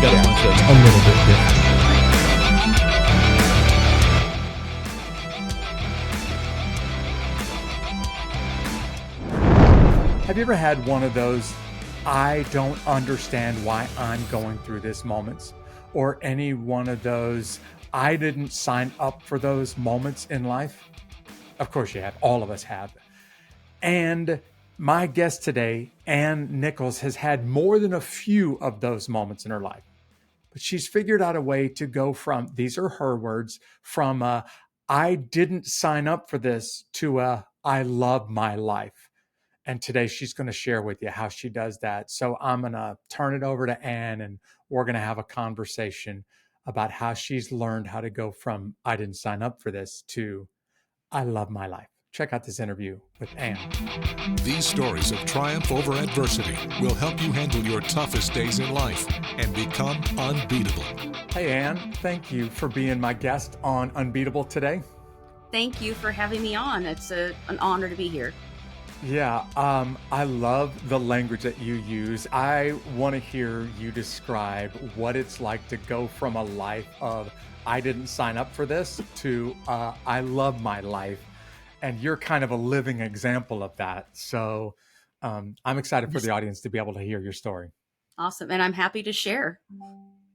got a Yeah. bunch that's a little bit different. Have you ever had one of those, I don't understand why I'm going through this moments? Or any one of those, I didn't sign up for those moments in life? Of course you have. All of us have. And my guest today, Ann Nichols, has had more than a few of those moments in her life. But she's figured out a way to go from, these are her words, from I didn't sign up for this to I love my life. And today she's going to share with you how she does that. So I'm going to turn it over to Ann and we're going to have a conversation about how she's learned how to go from I didn't sign up for this to I love my life. Check out this interview with Ann. These stories of triumph over adversity will help you handle your toughest days in life and become unbeatable. Hey, Ann, thank you for being my guest on Unbeatable today. Thank you for having me on. It's an honor to be here. Yeah, I love the language that you use. I want to hear you describe what it's like to go from a life of I didn't sign up for this to I love my life. And you're kind of a living example of that. So I'm excited for the audience to be able to hear your story. Awesome. And I'm happy to share.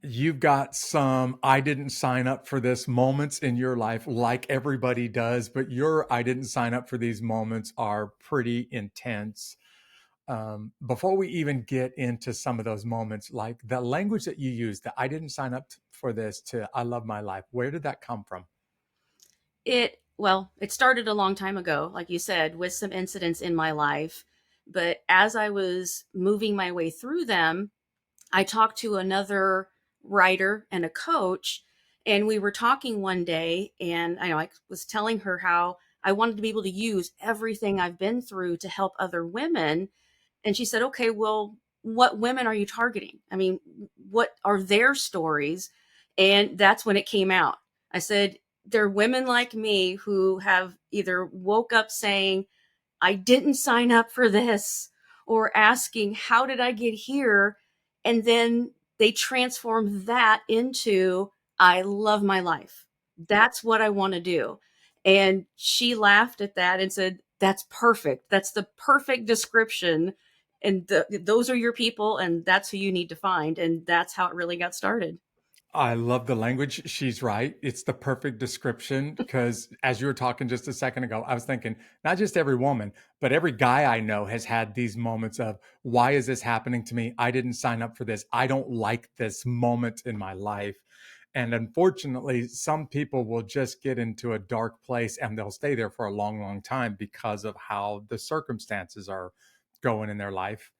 You've got some I didn't sign up for this moments in your life, like everybody does, but your I didn't sign up for these moments are pretty intense. Before we even get into some of those moments, like the language that you use, that I didn't sign up for this to I love my life, where did that come from? It started a long time ago, like you said, with some incidents in my life. But as I was moving my way through them, I talked to another writer and a coach, and we were talking one day, and I was telling her how I wanted to be able to use everything I've been through to help other women. And she said, okay, well, what women are you targeting? I mean, what are their stories? And that's when it came out. I said, there are women like me who have either woke up saying, I didn't sign up for this, or asking, how did I get here? And then they transform that into, I love my life. That's what I want to do. And she laughed at that and said, that's perfect. That's the perfect description. And those are your people, and that's who you need to find. And that's how it really got started. I love the language. She's right. It's the perfect description because as you were talking just a second ago, I was thinking not just every woman, but every guy I know has had these moments of why is this happening to me? I didn't sign up for this. I don't like this moment in my life. And unfortunately, some people will just get into a dark place and they'll stay there for a long, long time because of how the circumstances are going in their life.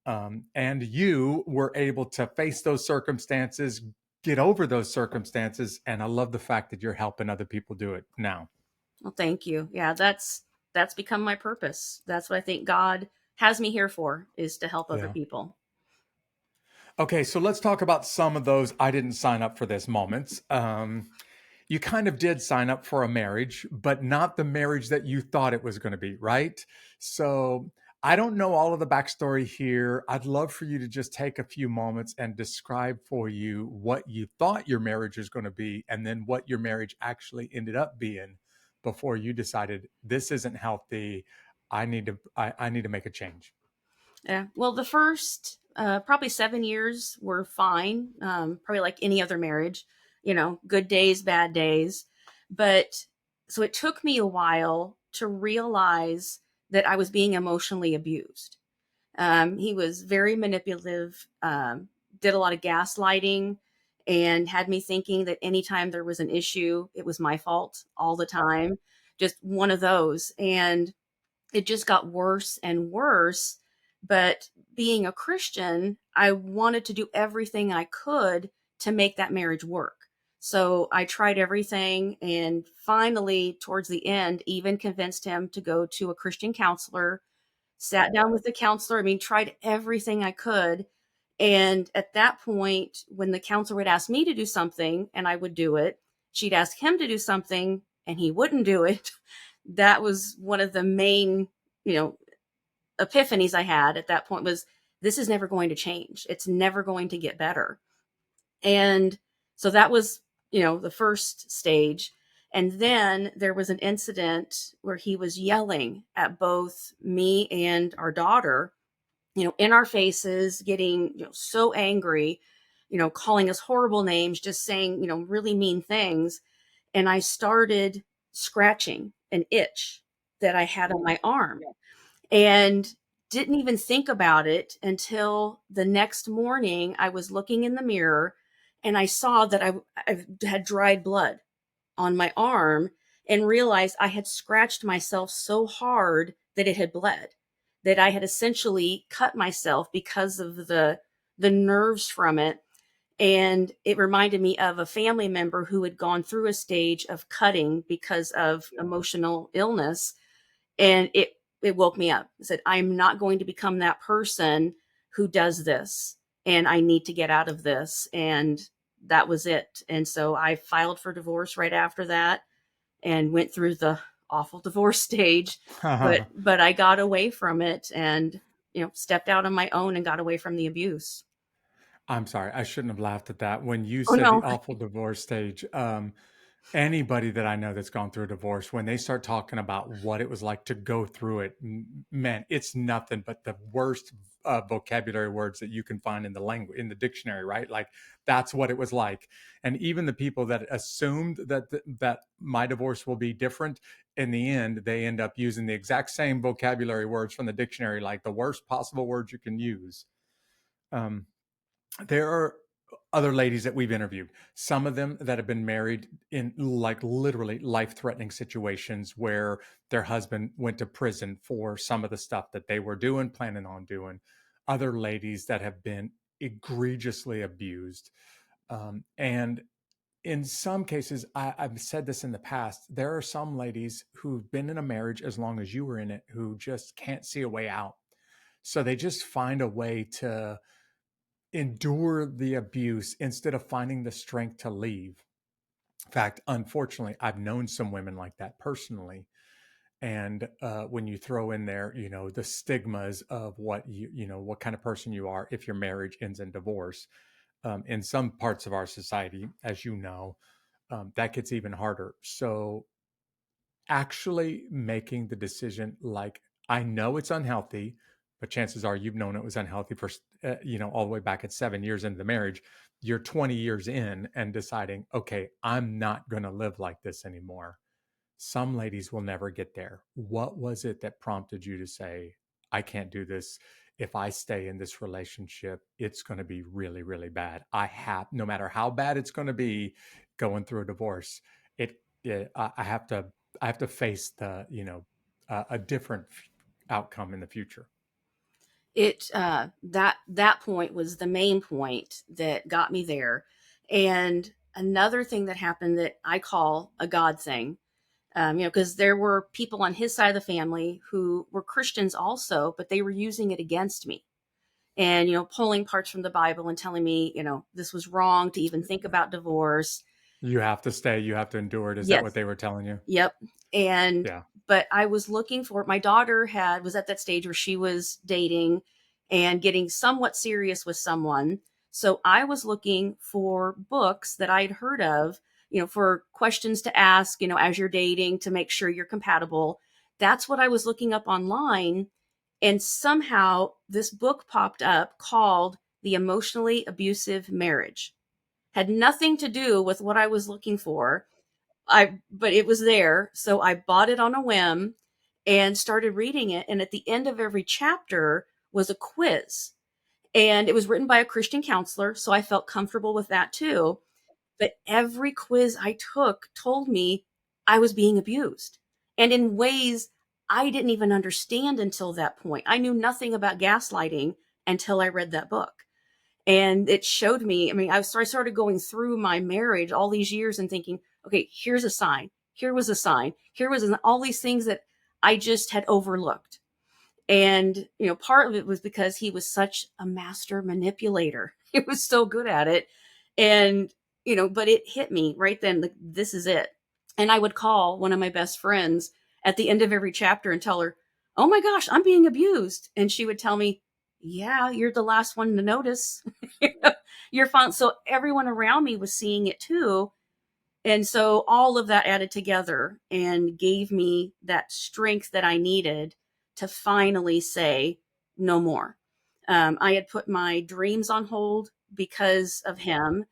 And you were able to face those circumstances, get over those circumstances. And I love the fact that you're helping other people do it now. Well, thank you. Yeah, that's become my purpose. That's what I think God has me here for, is to help other Yeah. people. Okay, so let's talk about some of those I didn't sign up for this moments. You kind of did sign up for a marriage, but not the marriage that you thought it was going to be, right? So I don't know all of the backstory here. I'd love for you to just take a few moments and describe for you what you thought your marriage was going to be, and then what your marriage actually ended up being before you decided this isn't healthy. I need to make a change. Yeah. Well, the first probably 7 years were fine. Probably like any other marriage, good days, bad days. But so it took me a while to realize that I was being emotionally abused. He was very manipulative, did a lot of gaslighting, and had me thinking that anytime there was an issue, it was my fault all the time. Just one of those. And it just got worse and worse. But being a Christian, I wanted to do everything I could to make that marriage work. So I tried everything, and finally, towards the end, even convinced him to go to a Christian counselor, sat down with the counselor. I mean, tried everything I could. And at that point, when the counselor would ask me to do something and I would do it, she'd ask him to do something and he wouldn't do it. That was one of the main, epiphanies I had at that point, was this is never going to change. It's never going to get better. And so that was, the first stage. And then there was an incident where he was yelling at both me and our daughter, in our faces, getting, so angry, calling us horrible names, just saying, really mean things. And I started scratching an itch that I had on my arm, and didn't even think about it until the next morning. I was looking in the mirror and I saw that I had dried blood on my arm, and realized I had scratched myself so hard that it had bled, that I had essentially cut myself because of the nerves from it. And it reminded me of a family member who had gone through a stage of cutting because of emotional illness. And it woke me up. I said, I'm not going to become that person who does this, and I need to get out of this. And that was it. And so I filed for divorce right after that, and went through the awful divorce stage. But I got away from it, and stepped out on my own and got away from the abuse. I'm sorry, I shouldn't have laughed at that. When you Oh said the no. awful divorce stage, anybody that I know that's gone through a divorce, when they start talking about what it was like to go through it, man, it's nothing but the worst vocabulary words that you can find in the language, in the dictionary, right? Like that's what it was like. And even the people that assumed that my divorce will be different, in the end, they end up using the exact same vocabulary words from the dictionary, like the worst possible words you can use. Um, there are other ladies that we've interviewed, some of them that have been married in like literally life-threatening situations where their husband went to prison for some of the stuff that they were doing, planning on doing. Other ladies that have been egregiously abused. And in some cases, I've said this in the past, there are some ladies who've been in a marriage as long as you were in it who just can't see a way out. So they just find a way to endure the abuse instead of finding the strength to leave. In fact, unfortunately, I've known some women like that personally. And when you throw in there, the stigmas of what what kind of person you are if your marriage ends in divorce, in some parts of our society, as you know, that gets even harder. So actually making the decision, like, I know it's unhealthy, but chances are you've known it was unhealthy for all the way back at 7 years into the marriage. You're 20 years in and deciding, okay, I'm not going to live like this anymore. Some ladies will never get there. What was it that prompted you to say, I can't do this? If I stay in this relationship, it's going to be really, really bad. No matter how bad it's going to be going through a divorce, I have to, face a different outcome in the future. That point was the main point that got me there. And another thing that happened that I call a God thing, because there were people on his side of the family who were Christians also, but they were using it against me, and pulling parts from the Bible and telling me this was wrong to even think about divorce. You have to stay, you have to endure it. Is that Yes. what they were telling you? Yep. And Yeah. but I was looking for, my daughter was at that stage where she was dating and getting somewhat serious with someone. So I was looking for books that I'd heard of, for questions to ask, as you're dating, to make sure you're compatible. That's what I was looking up online. And somehow this book popped up called The Emotionally Abusive Marriage. Had nothing to do with what I was looking for. But it was there. So I bought it on a whim and started reading it. And at the end of every chapter was a quiz. And it was written by a Christian counselor. So I felt comfortable with that too. But every quiz I took told me I was being abused, and in ways I didn't even understand until that point. I knew nothing about gaslighting until I read that book. And it showed me, I mean, I started going through my marriage all these years and thinking, okay, here's a sign. Here was a sign. Here was all these things that I just had overlooked. And, part of it was because he was such a master manipulator. He was so good at it. And, but it hit me right then, like, this is it. And I would call one of my best friends at the end of every chapter and tell her, oh my gosh, I'm being abused. And she would tell me, yeah, you're the last one to notice. You're fine. So everyone around me was seeing it too. And so all of that added together and gave me that strength that I needed to finally say no more. I had put my dreams on hold because of him.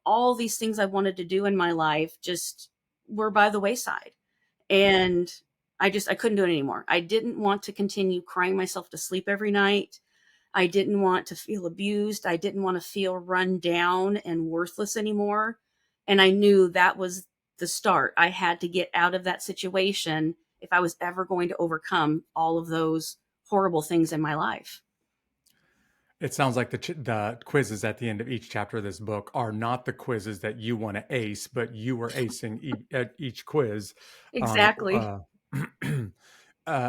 All these things I wanted to do in my life just were by the wayside. And I couldn't do it anymore. I didn't want to continue crying myself to sleep every night. I didn't want to feel abused. I didn't want to feel run down and worthless anymore. And I knew that was the start. I had to get out of that situation if I was ever going to overcome all of those horrible things in my life. It sounds like the quizzes at the end of each chapter of this book are not the quizzes that you want to ace, but you were acing at each quiz. Exactly.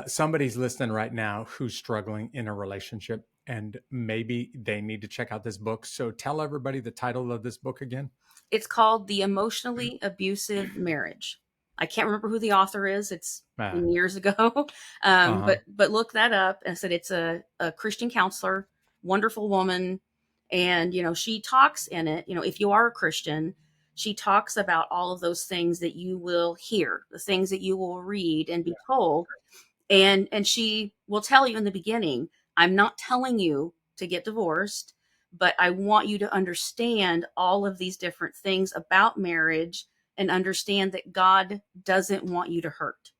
Somebody's listening right now who's struggling in a relationship, and maybe they need to check out this book. So tell everybody the title of this book again. It's called The Emotionally Abusive Marriage. I can't remember who the author is. It's been years ago. But look that up. I said it's a Christian counselor, wonderful woman. And, she talks in it, if you are a Christian, she talks about all of those things that you will hear, the things that you will read and be told. And she will tell you in the beginning, I'm not telling you to get divorced, but I want you to understand all of these different things about marriage and understand that God doesn't want you to hurt.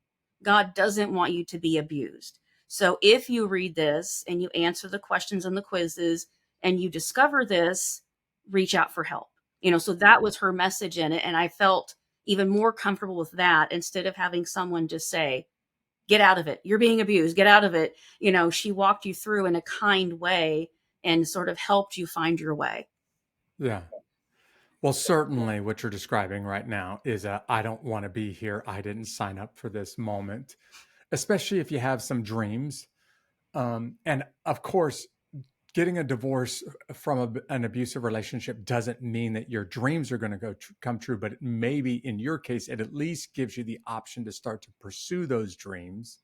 God doesn't want you to be abused. So if you read this and you answer the questions and the quizzes and you discover this, reach out for help. So that was her message in it. And I felt even more comfortable with that instead of having someone just say, get out of it. You're being abused. Get out of it. She walked you through in a kind way and sort of helped you find your way. Yeah. Well, certainly what you're describing right now is I don't want to be here. I didn't sign up for this moment, especially if you have some dreams. And of course, getting a divorce from an abusive relationship doesn't mean that your dreams are going to come true, but maybe in your case, it at least gives you the option to start to pursue those dreams.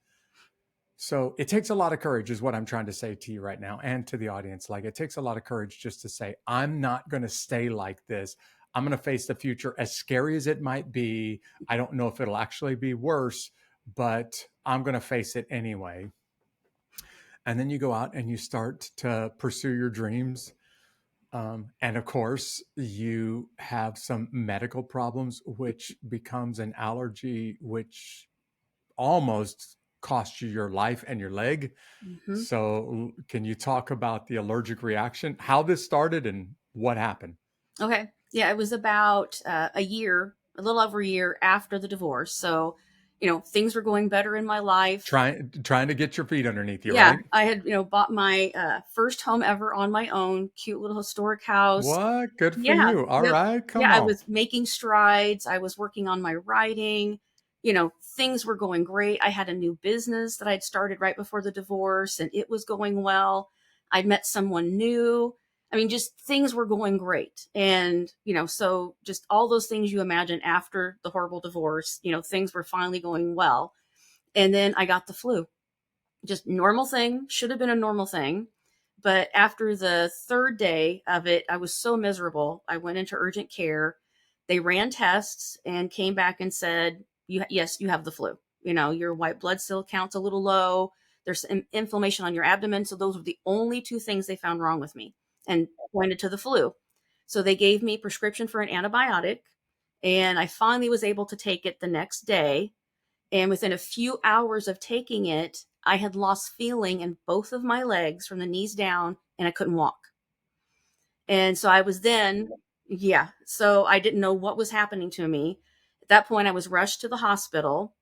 So it takes a lot of courage is what I'm trying to say to you right now and to the audience. Like, it takes a lot of courage just to say, I'm not going to stay like this. I'm going to face the future as scary as it might be. I don't know if it'll actually be worse, but I'm going to face it anyway. And then you go out and you start to pursue your dreams. And of course, you have some medical problems, which becomes an allergy, which almost cost you your life and your leg. Mm-hmm. So can you talk about the allergic reaction, how this started and what happened? Okay. Yeah, it was about a little over a year after the divorce. So, things were going better in my life. Trying to get your feet underneath you, Yeah, right? I had, bought my first home ever on my own, cute little historic house. What? Good for Yeah. you. All Yep. right. Come Yeah, I on. was making strides. I was working on my writing. Things were going great. I had a new business that I'd started right before the divorce, and it was going well. I'd met someone new. I mean, just things were going great. And, so just all those things you imagine after the horrible divorce, things were finally going well. And then I got the flu. Just normal thing, should have been a normal thing. But after the third day of it, I was so miserable. I went into urgent care. They ran tests and came back and said, yes, you have the flu. Your white blood cell count's a little low. There's some inflammation on your abdomen. So those were the only two things they found wrong with me and pointed to the flu. So they gave me prescription for an antibiotic, and I finally was able to take it the next day. And within a few hours of taking it, I had lost feeling in both of my legs from the knees down, and I couldn't walk. And so I was so I didn't know what was happening to me. At that point, I was rushed to the hospital,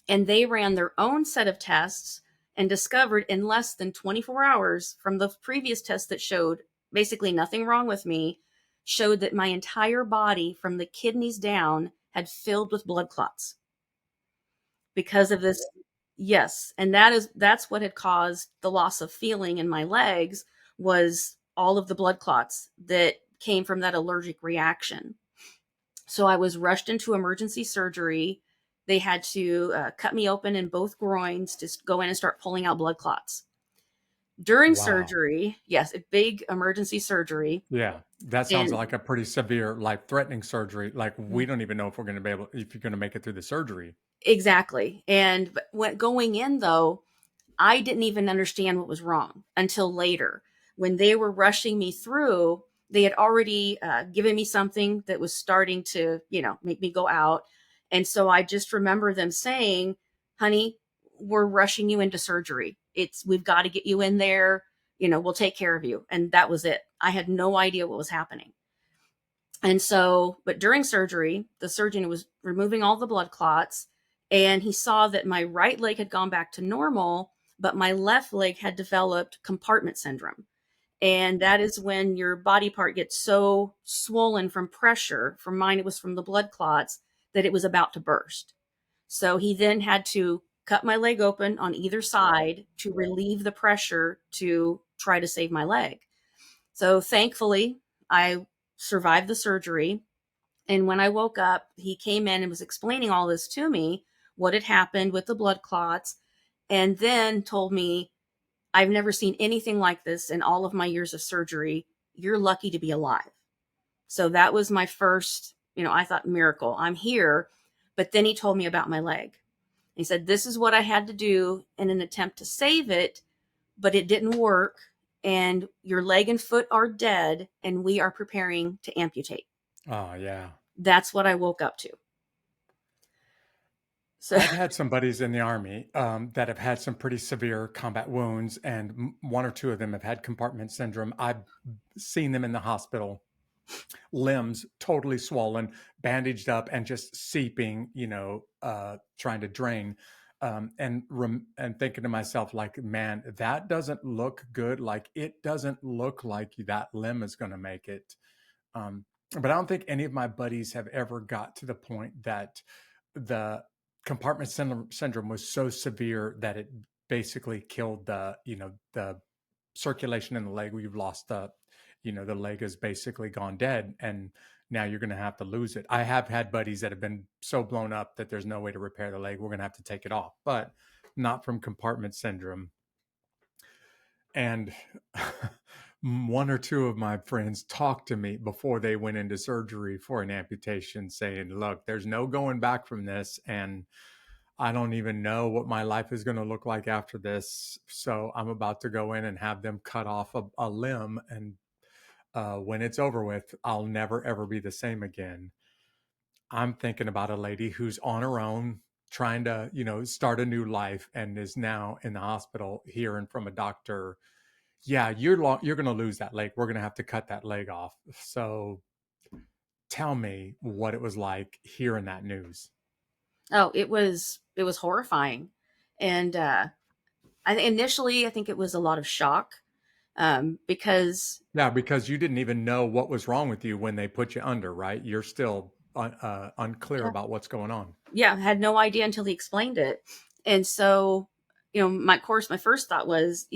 and they ran their own set of tests and discovered in less than 24 hours from the previous test that showed basically nothing wrong with me, showed that my entire body from the kidneys down had filled with blood clots because of this. Yes. And that's what had caused the loss of feeling in my legs, was all of the blood clots that came from that allergic reaction. So I was rushed into emergency surgery. They had to cut me open in both groins to go in and start pulling out blood clots. During Wow. surgery, yes, a big emergency surgery. Yeah. That sounds And like a pretty severe, life-threatening surgery. Like, we don't even know if we're going to be able, if you're going to make it through the surgery. exactly. And when going in though, I didn't even understand what was wrong until later. When they were rushing me through, they had already given me something that was starting to, make me go out. And so I just remember them saying, honey, we're rushing you into surgery. We've got to get you in there. We'll take care of you. And that was it. I had no idea what was happening. And so, but during surgery, the surgeon was removing all the blood clots, and he saw that my right leg had gone back to normal, but my left leg had developed compartment syndrome. And that is when your body part gets so swollen from pressure. For mine, it was from the blood clots, that it was about to burst. So he then had to cut my leg open on either side to relieve the pressure to try to save my leg. So thankfully, I survived the surgery. And when I woke up, he came in and was explaining all this to me, what had happened with the blood clots, and then told me, I've never seen anything like this in all of my years of surgery. You're lucky to be alive. So that was my first, I thought, miracle. I'm here. But then he told me about my leg. He said, this is what I had to do in an attempt to save it, but it didn't work. And your leg and foot are dead, and we are preparing to amputate. Oh, yeah. That's what I woke up to. So, I've had some buddies in the Army that have had some pretty severe combat wounds, and one or two of them have had compartment syndrome. I've seen them in the hospital, limbs totally swollen, bandaged up, and just seeping, trying to drain. And thinking to myself, like, man, that doesn't look good. Like, it doesn't look like that limb is going to make it. But I don't think any of my buddies have ever got to the point that the compartment syndrome was so severe that it basically killed the circulation in the leg. We've lost the leg has basically gone dead, and now you're going to have to lose it. I have had buddies that have been so blown up that there's no way to repair the leg. We're going to have to take it off, but not from compartment syndrome. And one or two of my friends talked to me before they went into surgery for an amputation, saying, look, there's no going back from this. And I don't even know what my life is going to look like after this. So I'm about to go in and have them cut off a limb. And when it's over with, I'll never, ever be the same again. I'm thinking about a lady who's on her own, trying to, start a new life, and is now in the hospital hearing from a doctor, yeah, you're going to lose that leg. We're going to have to cut that leg off. So tell me what it was like hearing that news. oh, it was horrifying. And initially, I think it was a lot of shock, because Yeah, because you didn't even know what was wrong with you when they put you under, right? You're still unclear yeah, about what's going on. yeah, I had no idea until he explained it. And so, my first thought was,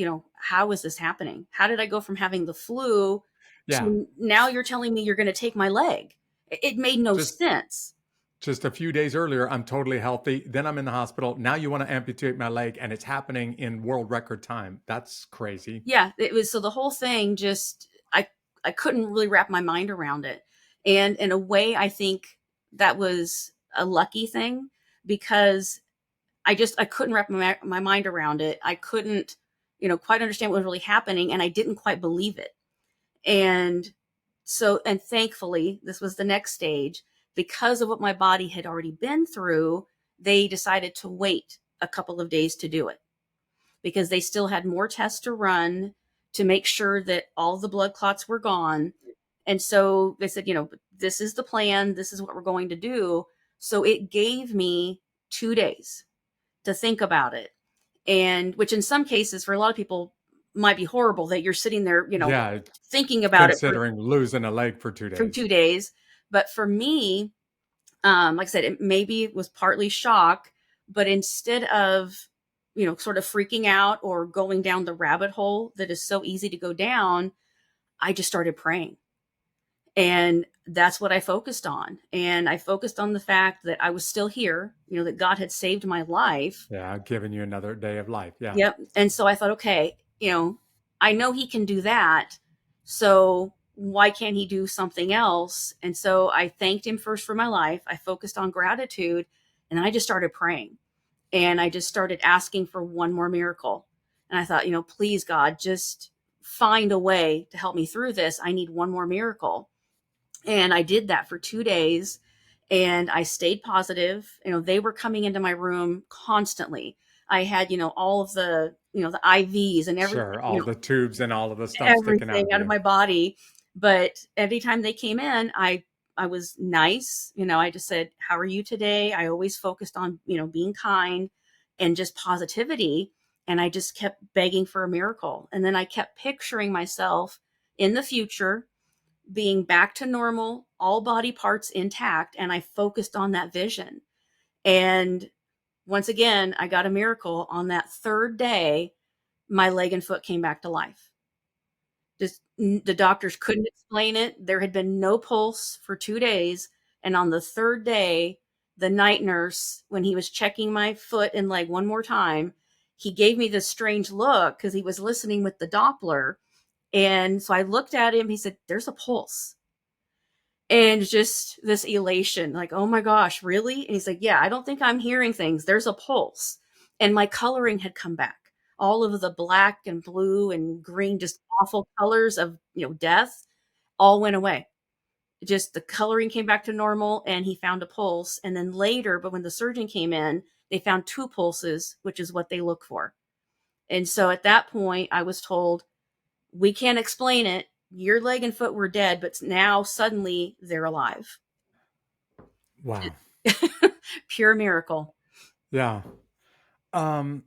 how is this happening? How did I go from having the flu Yeah, to now you're telling me you're going to take my leg? It made no just sense. just a few days earlier, I'm totally healthy. Then I'm in the hospital. Now you want to amputate my leg, and it's happening in world record time. That's crazy. Yeah, it was, so the whole thing just, I couldn't really wrap my mind around it. And in a way, I think that was a lucky thing, because I couldn't wrap my mind around it. I couldn't, quite understand what was really happening, and I didn't quite believe it. And so, and thankfully, this was the next stage. Because of what my body had already been through, they decided to wait a couple of days to do it, because they still had more tests to run to make sure that all the blood clots were gone. And so they said, this is the plan. This is what we're going to do. So it gave me 2 days to think about it. And which in some cases, for a lot of people, might be horrible, that you're sitting there, Yeah, thinking about it considering losing a leg for two for days. 2 days. But for me, like I said, it was partly shock, but instead of, sort of freaking out or going down the rabbit hole that is so easy to go down, I just started praying. And that's what I focused on. And I focused on the fact that I was still here, that God had saved my life. Yeah, giving you another day of life. Yeah. Yep. And so I thought, okay, I know he can do that. So why can't he do something else? And so I thanked him first for my life. I focused on gratitude, and I just started praying, and I just started asking for one more miracle. And I thought, please, God, just find a way to help me through this. I need one more miracle. And I did that for 2 days, and I stayed positive. They were coming into my room constantly. I had, all of the IVs and everything, Sure. All the tubes and all of the stuff sticking out everything of out of you. my body. But every time they came in, I was nice. I just said, "How are you today?" I always focused on, being kind and just positivity. And I just kept begging for a miracle. And then I kept picturing myself in the future being back to normal, all body parts intact. And I focused on that vision. And once again, I got a miracle. On that third day, my leg and foot came back to life. Just the doctors couldn't explain it. There had been no pulse for 2 days. And on the third day, the night nurse, when he was checking my foot and leg one more time, he gave me this strange look because he was listening with the Doppler. And so I looked at him. He said, "There's a pulse." And just this elation, like, "Oh my gosh, really?" And he's like, "Yeah, I don't think I'm hearing things. There's a pulse." And my coloring had come back. All of the black and blue and green, just awful colors of, death, all went away. Just the coloring came back to normal, and he found a pulse. And then later, but when the surgeon came in, they found two pulses, which is what they look for. And so at that point, I was told, "We can't explain it. Your leg and foot were dead, but now suddenly they're alive." Wow. Pure miracle. Yeah. Um,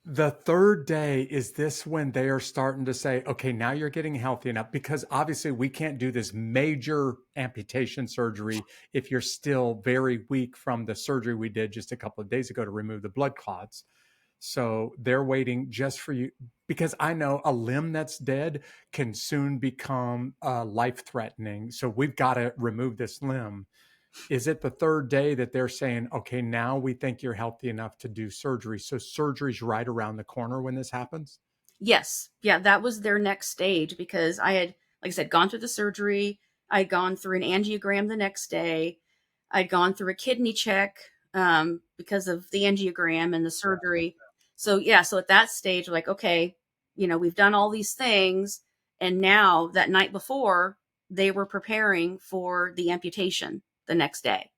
the third day, is this when they are starting to say, okay, now you're getting healthy enough? Because obviously we can't do this major amputation surgery if you're still very weak from the surgery we did just a couple of days ago to remove the blood clots. So they're waiting just for you, because I know a limb that's dead can soon become life threatening. So we've got to remove this limb. Is it the third day that they're saying, okay, now we think you're healthy enough to do surgery? So surgery's right around the corner when this happens? Yes. Yeah, that was their next stage because I had, like I said, gone through the surgery. I'd gone through an angiogram the next day. I'd gone through a kidney check because of the angiogram and the surgery. So, yeah, so at that stage, like, okay, we've done all these things. And now that night before, they were preparing for the amputation the next day.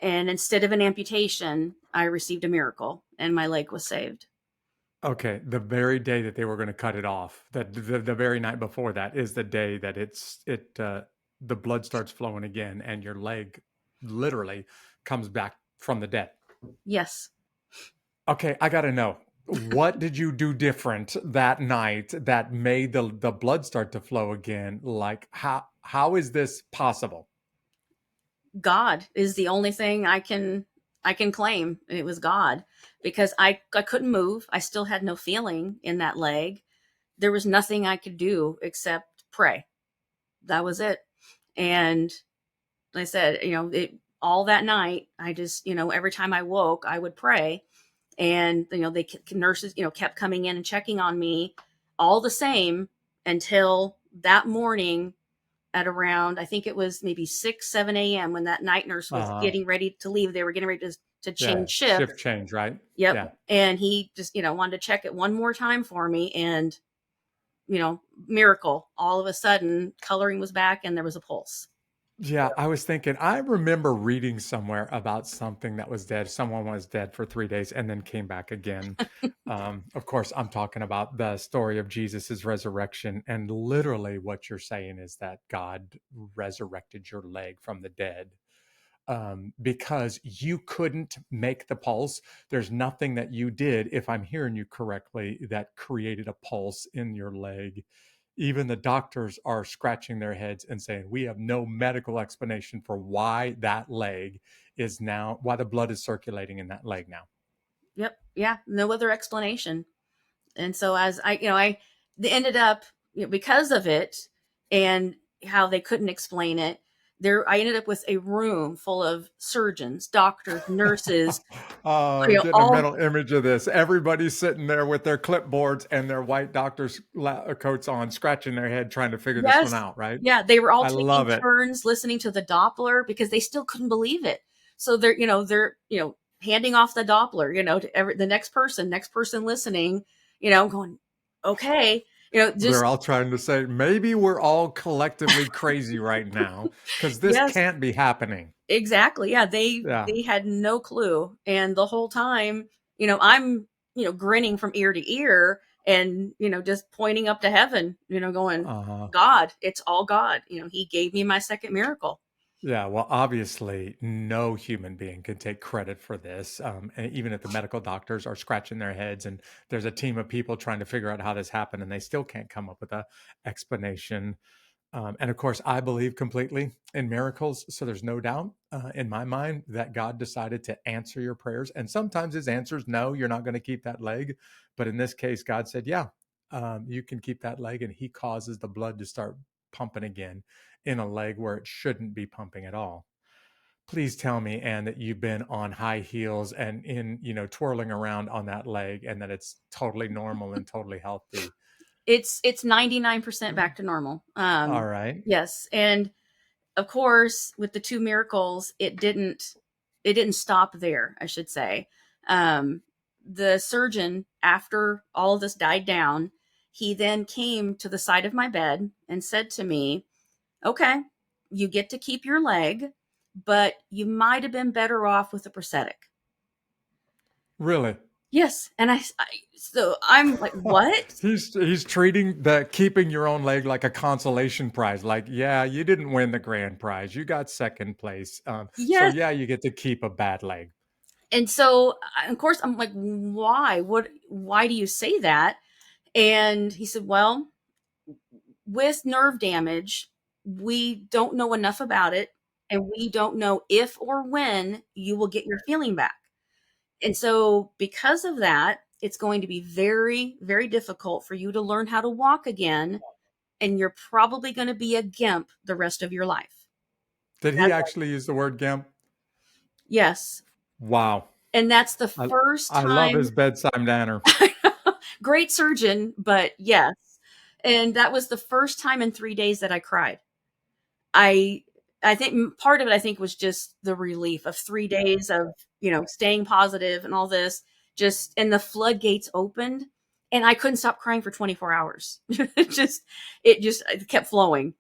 And instead of an amputation, I received a miracle and my leg was saved. Okay, the very day that they were going to cut it off, that the very night before that is the day that the blood starts flowing again and your leg literally comes back from the dead. Yes. Okay, I got to know, what did you do different that night that made the blood start to flow again? Like how is this possible? God is the only thing I can claim. It was God because I couldn't move. I still had no feeling in that leg. There was nothing I could do except pray. That was it. And like I said, all that night, I just, every time I woke, I would pray. And, they nurses, kept coming in and checking on me all the same until that morning at around, I think it was maybe 6, 7 a.m. when that night nurse was Uh-huh. getting ready to leave. They were getting ready to Yeah, change shift. shift change, right? Yep. Yeah. And he just, wanted to check it one more time for me. And, miracle. All of a sudden, coloring was back and there was a pulse. Yeah, I was thinking, I remember reading somewhere about something that was dead. Someone was dead for 3 days and then came back again. Of course, I'm talking about the story of Jesus's resurrection. And literally, what you're saying is that God resurrected your leg from the dead, because you couldn't make the pulse. There's nothing that you did, if I'm hearing you correctly, that created a pulse in your leg. Even the doctors are scratching their heads and saying, we have no medical explanation for why that leg is now, why the blood is circulating in that leg now. Yep. Yeah. No other explanation. And so as I they ended up, because of it and how they couldn't explain it, I ended up with a room full of surgeons, doctors, nurses, Oh, I'm getting a all. mental image of this. Everybody's sitting there with their clipboards and their white doctor's coats on, scratching their head, trying to figure this one Yes. out, right? Yeah, they were all I taking love it. turns listening to the Doppler because they still couldn't believe it. So they're handing off the Doppler, to the next person listening, going, okay, They're just all trying to say, maybe we're all collectively crazy right now because this yes, can't be happening. exactly. Yeah, they Yeah. they had no clue. And the whole time, I'm, grinning from ear to ear and, just pointing up to heaven, going, Uh-huh. God, it's all God. He gave me my second miracle. Yeah, well, obviously, no human being can take credit for this. And even if the medical doctors are scratching their heads, and there's a team of people trying to figure out how this happened, and they still can't come up with a explanation. And of course, I believe completely in miracles. So there's no doubt in my mind that God decided to answer your prayers. And sometimes his answer is no, you're not going to keep that leg. But in this case, God said, yeah, you can keep that leg. And he causes the blood to start pumping again in a leg where it shouldn't be pumping at all. Please tell me, Anne, that you've been on high heels and twirling around on that leg and that it's totally normal and totally healthy. It's 99% back to normal. All right. Yes. And of course, with the two miracles, it didn't stop there, I should say. Um, the surgeon, after all of this died down, he then came to the side of my bed and said to me, okay, you get to keep your leg, but you might have been better off with a prosthetic. Really? Yes. And so I'm like, what? He's treating the keeping your own leg like a consolation prize. Like, yeah, you didn't win the grand prize. You got second place. So Yes. yeah, you get to keep a bad leg. And so, of course, I'm like, why? Why do you say that? And he said, well, with nerve damage, we don't know enough about it. And we don't know if or when you will get your feeling back. And so, because of that, it's going to be very, very difficult for you to learn how to walk again. And you're probably going to be a gimp the rest of your life. Did he That's, actually use the word gimp? yes. Wow. And that's the I, first I love time. his bedside manner. Great surgeon, but yes. And that was the first time in 3 days that I cried. I I think part of it, I think, was just the relief of 3 days of, staying positive and all this, just and the floodgates opened, and I couldn't stop crying for 24 hours. It kept flowing.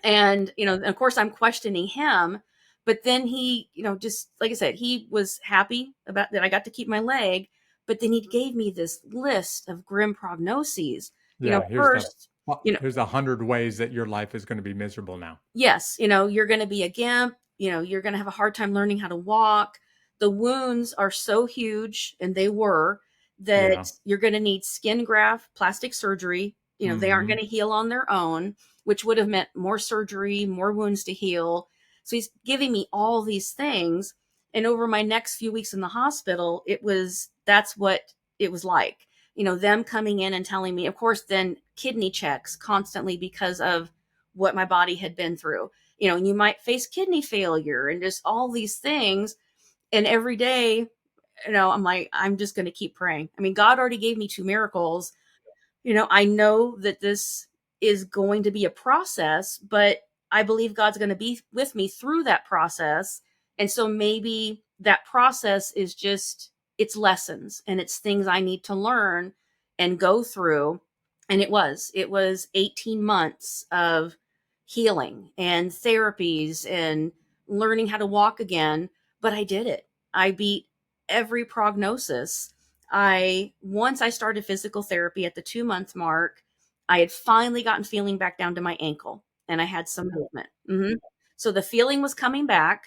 And, of course I'm questioning him, but then he, just like I said, he was happy about that I got to keep my leg, but then he gave me this list of grim prognoses. Yeah, here's the First, you know, here's 100 ways that your life is going to be miserable now. yes, you're going to be a gimp, you're going to have a hard time learning how to walk. The wounds are so huge, and they were, Yeah. that you're going to need skin graft, plastic surgery. They aren't going to heal on their own, which would have meant more surgery, more wounds to heal. So he's giving me all these things. And over my next few weeks in the hospital, that's what it was like. Them coming in and telling me, of course, then kidney checks constantly because of what my body had been through. And you might face kidney failure and just all these things. And every day, I'm like, I'm just going to keep praying. I mean, God already gave me two miracles. I know that this is going to be a process, but I believe God's going to be with me through that process. And so maybe that process is just, it's lessons and it's things I need to learn and go through. And it was 18 months of healing and therapies and learning how to walk again. But I did it. I beat every prognosis. Once I started physical therapy at the 2 month mark, I had finally gotten feeling back down to my ankle, and I had some movement. So the feeling was coming back.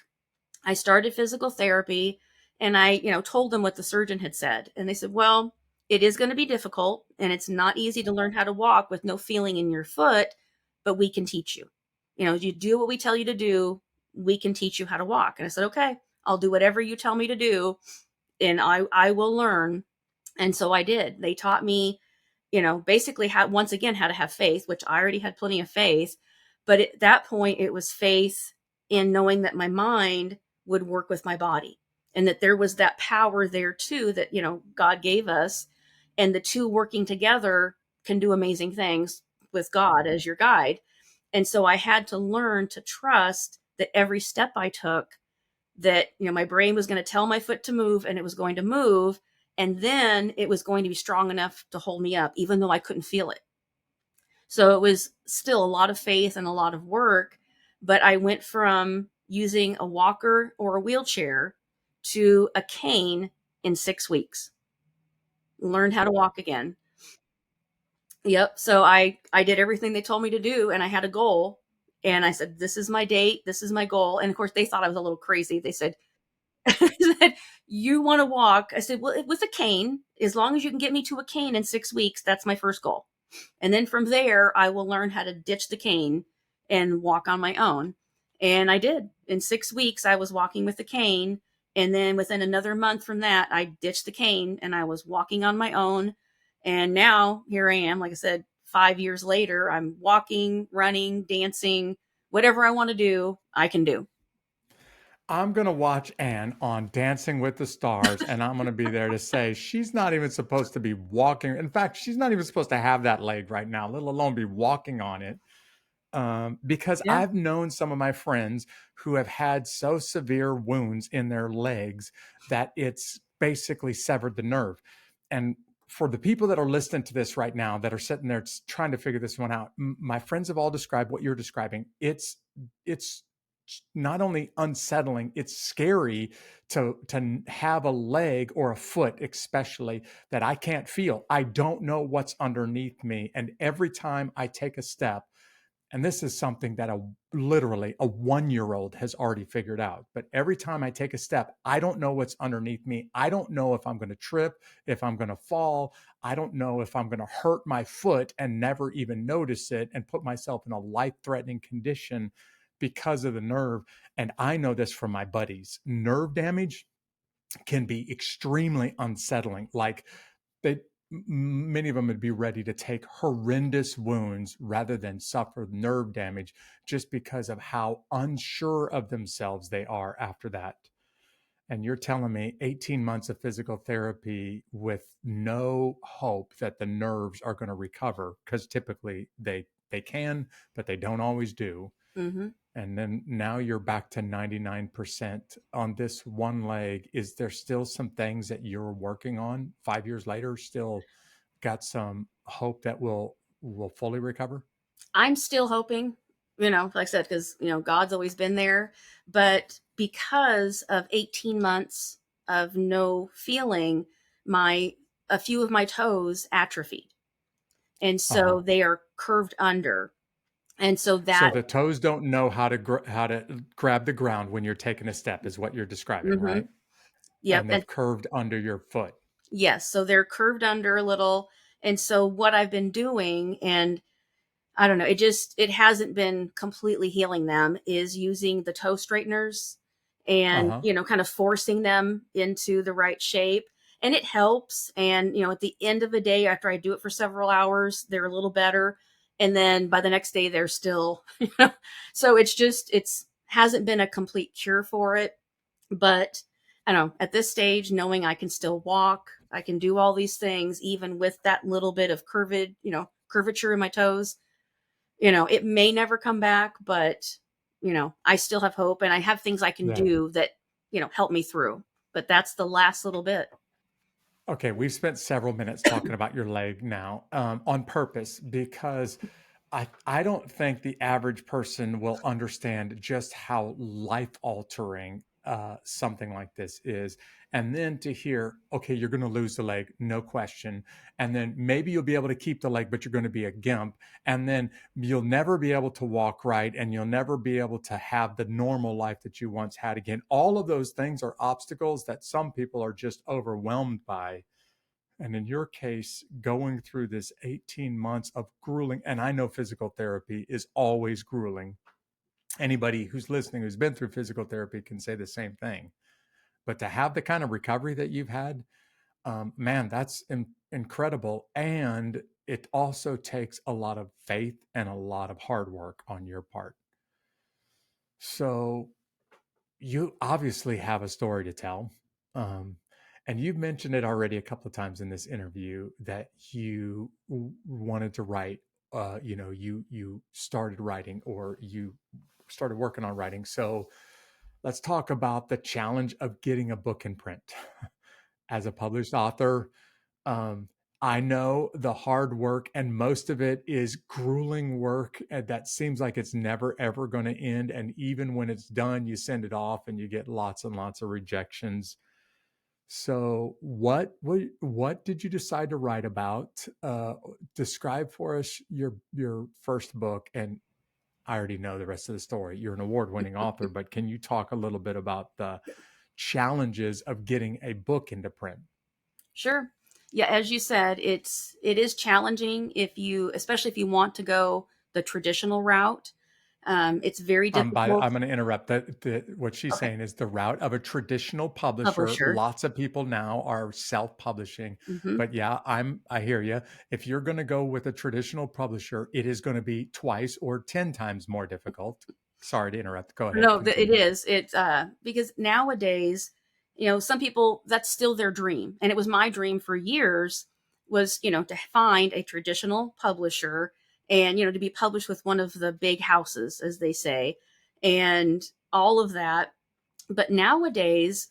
I started physical therapy, and I, told them what the surgeon had said. And they said, well, it is going to be difficult and it's not easy to learn how to walk with no feeling in your foot, but we can teach you. You do what we tell you to do, we can teach you how to walk. And I said, okay, I'll do whatever you tell me to do, and I will learn. And so I did. They taught me, basically once again, how to have faith, which I already had plenty of faith. But at that point, it was faith in knowing that my mind would work with my body, and that there was that power there too that, God gave us, and the two working together can do amazing things with God as your guide. And so I had to learn to trust that every step I took, that, my brain was going to tell my foot to move, and it was going to move, and then it was going to be strong enough to hold me up even though I couldn't feel it. So it was still a lot of faith and a lot of work, but I went from using a walker or a wheelchair to a cane in 6 weeks. Learned how to walk again. Yep. So I did everything they told me to do, and I had a goal, and I said, this is my date, this is my goal. And of course they thought I was a little crazy. They said, you want to walk? I said, well, with a cane, as long as you can get me to a cane in 6 weeks, that's my first goal. And then from there, I will learn how to ditch the cane and walk on my own. And I did. In 6 weeks, I was walking with the cane. And then within another month from that, I ditched the cane and I was walking on my own. And now here I am, like I said, 5 years later, I'm walking, running, dancing, whatever I want to do, I can do. I'm going to watch Ann on Dancing with the Stars, and I'm going to be there to say she's not even supposed to be walking. In fact, she's not even supposed to have that leg right now, let alone be walking on it. Because Yeah. I've known some of my friends who have had so severe wounds in their legs that it's basically severed the nerve. And for the people that are listening to this right now that are sitting there trying to figure this one out, my friends have all described what you're describing. It's not only unsettling, it's scary to have a leg or a foot, especially, that I can't feel. I don't know what's underneath me. And every time I take a step, and this is something that literally a 1-year-old has already figured out. But every time I take a step, I don't know what's underneath me. I don't know if I'm going to trip, if I'm going to fall. I don't know if I'm going to hurt my foot and never even notice it and put myself in a life-threatening condition because of the nerve. And I know this from my buddies. Nerve damage can be extremely unsettling. Like many of them would be ready to take horrendous wounds rather than suffer nerve damage just because of how unsure of themselves they are after that. And you're telling me 18 months of physical therapy with no hope that the nerves are going to recover, because typically they can, but they don't always do. Mm-hmm. And then now you're back to 99% on this one leg. Is there still some things that you're working on 5 years later? Still got some hope that will fully recover? I'm still hoping, like I said, because, God's always been there. But because of 18 months of no feeling, a few of my toes atrophied. And Uh-huh. so they are curved under. And so So that, the toes don't know how to grab the ground when you're taking a step, is what you're describing, mm-hmm, right? yep. And And they've curved under your foot. yes, so they're curved under a little. And so what I've been doing, and I don't know, it hasn't been completely healing them, is using the toe straighteners and, Uh-huh. kind of forcing them into the right shape. And it helps. And, at the end of the day, after I do it for several hours, they're a little better. And then by the next day, they're still, so it's hasn't been a complete cure for it. But I don't know, at this stage, knowing I can still walk, I can do all these things, even with that little bit of curvature in my toes. It may never come back, but, I still have hope, and I have things I can Yeah. do that, help me through. But that's the last little bit. Okay, we've spent several minutes talking about your leg now, on purpose, because I don't think the average person will understand just how life altering something like this is. And then to hear, okay, you're going to lose the leg, no question. And then maybe you'll be able to keep the leg, but you're going to be a gimp. And then you'll never be able to walk right. And you'll never be able to have the normal life that you once had again. All of those things are obstacles that some people are just overwhelmed by. And in your case, going through this 18 months of grueling, and I know physical therapy is always grueling. Anybody who's listening who's been through physical therapy can say the same thing. But to have the kind of recovery that you've had, man, that's incredible. And it also takes a lot of faith and a lot of hard work on your part. So you obviously have a story to tell. Um, and you've mentioned it already a couple of times in this interview that you wanted to write. You started writing, or you started working on writing. So let's talk about the challenge of getting a book in print. As a published author, um, I know the hard work, and most of it is grueling work that seems like it's never ever going to end. And even when it's done, you send it off and you get lots and lots of rejections. So, what did you decide to write about? Describe for us your first book, and I already know the rest of the story. You're an award-winning author, but can you talk a little bit about the challenges of getting a book into print? Sure. Yeah, as you said, it is challenging especially if you want to go the traditional route. It's very difficult. I'm going to interrupt. What she's Okay, saying is the route of a traditional publisher. publisher. Lots of people now are self-publishing, Hmm. but yeah, I hear you. If you're going to go with a traditional publisher, it is going to be twice or 10 times more difficult. Sorry to interrupt. Go ahead. No, it Continue. is. It's because nowadays, some people, that's still their dream, and it was my dream for years, was to find a traditional publisher and to be published with one of the big houses, as they say, and all of that. But nowadays,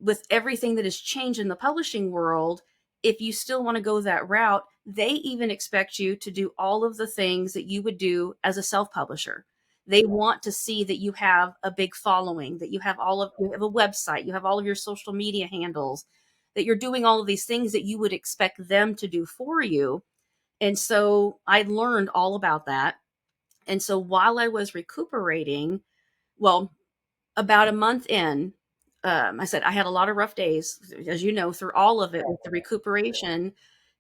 with everything that has changed in the publishing world, if you still want to go that route, they even expect you to do all of the things that you would do as a self-publisher. They want to see that you have a big following, that you have you have a website, you have all of your social media handles, that you're doing all of these things that you would expect them to do for you. And so I learned all about that. And so while I was recuperating, well, about a month in, I said I had a lot of rough days, as you know, through all of it with the recuperation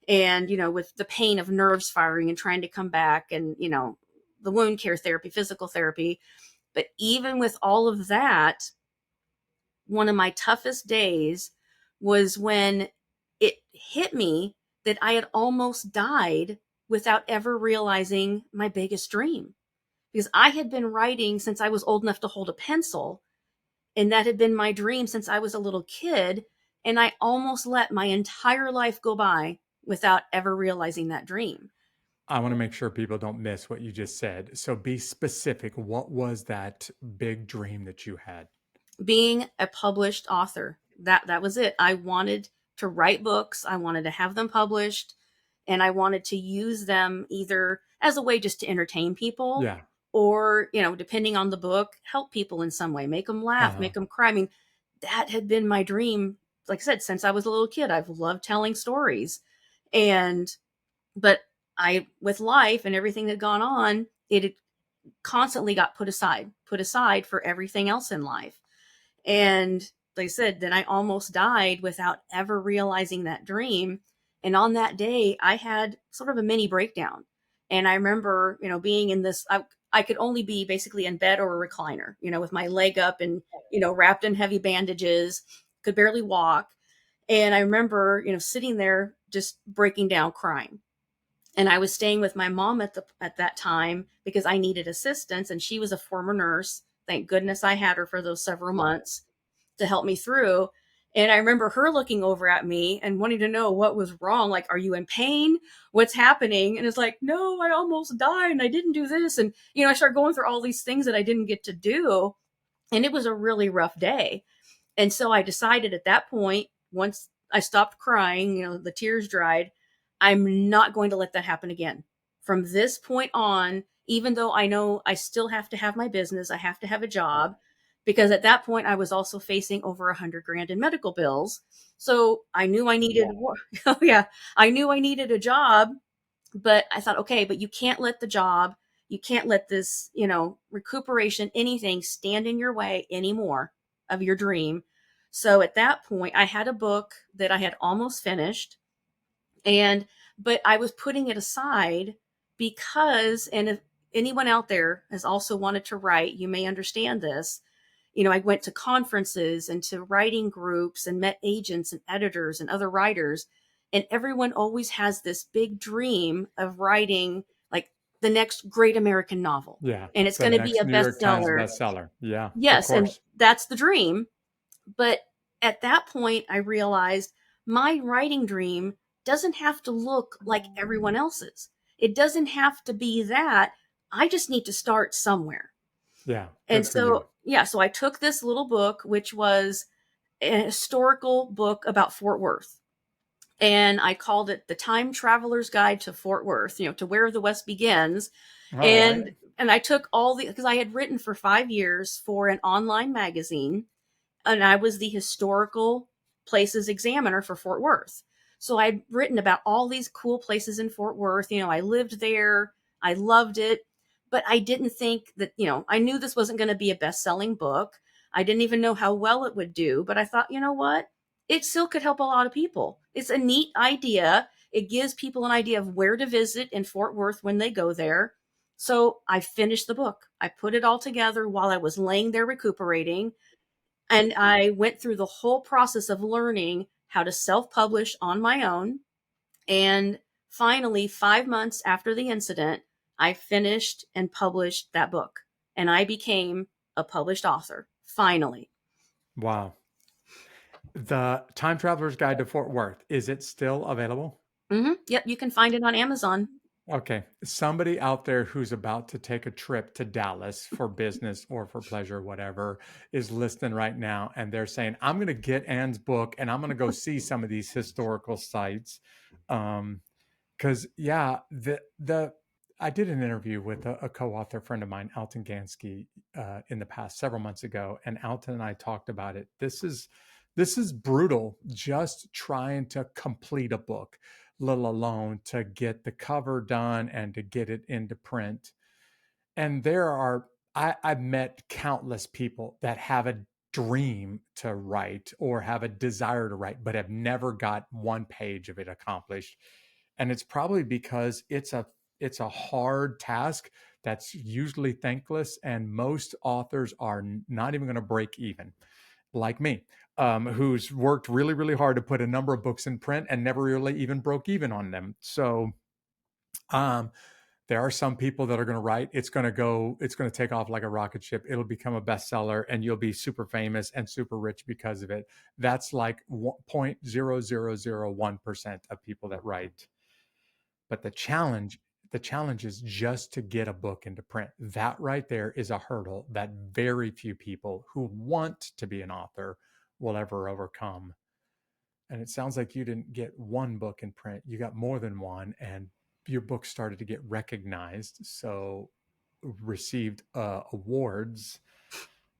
and, with the pain of nerves firing and trying to come back and, the wound care therapy, physical therapy. But even with all of that, one of my toughest days was when it hit me that I had almost died without ever realizing my biggest dream. Because I had been writing since I was old enough to hold a pencil, and that had been my dream since I was a little kid. And I almost let my entire life go by without ever realizing that dream. I want to make sure people don't miss what you just said. So be specific. What was that big dream that you had? Being a published author, that was it. I wanted to write books, I wanted to have them published, and I wanted to use them either as a way just to entertain people, Yeah. or, depending on the book, help people in some way, make them laugh, Uh-huh. make them cry. I mean, that had been my dream, like I said, since I was a little kid. I've loved telling stories. And but I, with life and everything that had gone on, it had constantly got put aside for everything else in life. And like I said, then I almost died without ever realizing that dream. And on that day, I had sort of a mini breakdown. And I remember, being in this, I could only be basically in bed or a recliner, with my leg up and, wrapped in heavy bandages, could barely walk. And I remember, sitting there just breaking down crying. And I was staying with my mom at that time because I needed assistance, and she was a former nurse. Thank goodness I had her for those several months to help me through. And I remember her looking over at me and wanting to know what was wrong. Like, are you in pain? What's happening? And it's like, no, I almost died and I didn't do this. And, I started going through all these things that I didn't get to do. And it was a really rough day. And so I decided at that point, once I stopped crying, the tears dried, I'm not going to let that happen again. From this point on, even though I know I still have to have my business, I have to have a job, because at that point I was also facing over 100 grand in medical bills. So I knew I needed, oh yeah, I knew I needed a job. But I thought, okay, but you can't let the job, you can't let this, recuperation, anything stand in your way anymore of your dream. So at that point, I had a book that I had almost finished, and but I was putting it aside because, and if anyone out there has also wanted to write, you may understand this. I went to conferences and to writing groups and met agents and editors and other writers, and everyone always has this big dream of writing like the next great American novel. Yeah. And it's The going to be next a New York Times bestseller. bestseller. Yeah, of Yes, and course. that's the dream. But at that point, I realized my writing dream doesn't have to look like everyone else's. It doesn't have to be that. I just need to start somewhere. Yeah. And Good for you. so, yeah, so I took this little book, which was a historical book about Fort Worth. And I called it The Time Traveler's Guide to Fort Worth, to where the West begins. All And right. and I took because I had written for 5 years for an online magazine, and I was the historical places examiner for Fort Worth. So I'd written about all these cool places in Fort Worth. I lived there. I loved it, but I didn't think that, I knew this wasn't going to be a best-selling book. I didn't even know how well it would do, but I thought, you know what? It still could help a lot of people. It's a neat idea. It gives people an idea of where to visit in Fort Worth when they go there. So I finished the book. I put it all together while I was laying there recuperating. And I went through the whole process of learning how to self publish on my own. And finally, 5 months after the incident, I finished and published that book. And I became a published author, finally. Wow. The Time Traveler's Guide to Fort Worth, is it still available? Yep, you can find it on Amazon. Okay. Somebody out there who's about to take a trip to Dallas for business or for pleasure, whatever, is listening right now. And they're saying, I'm going to get Ann's book and I'm going to go see some of these historical sites. Because, yeah, the I did an interview with a co-author friend of mine, Alton Gansky, in the past several months ago. And Alton and I talked about it. This is brutal, just trying to complete a book, let alone to get the cover done and to get it into print. And I've met countless people that have a dream to write or have a desire to write, but have never got one page of it accomplished. And it's probably because it's a hard task that's usually thankless, and most authors are not even going to break even, like me, who's worked really, really hard to put a number of books in print and never really even broke even on them. So um, there are some people that are going to write. It's going to take off like a rocket ship. It'll become a bestseller and you'll be super famous and super rich because of it. That's like 0.0001% of people that write. But the challenge is just to get a book into print. That right there is a hurdle that very few people who want to be an author will ever overcome. And it sounds like you didn't get one book in print, you got more than one, and your book started to get recognized, so received awards.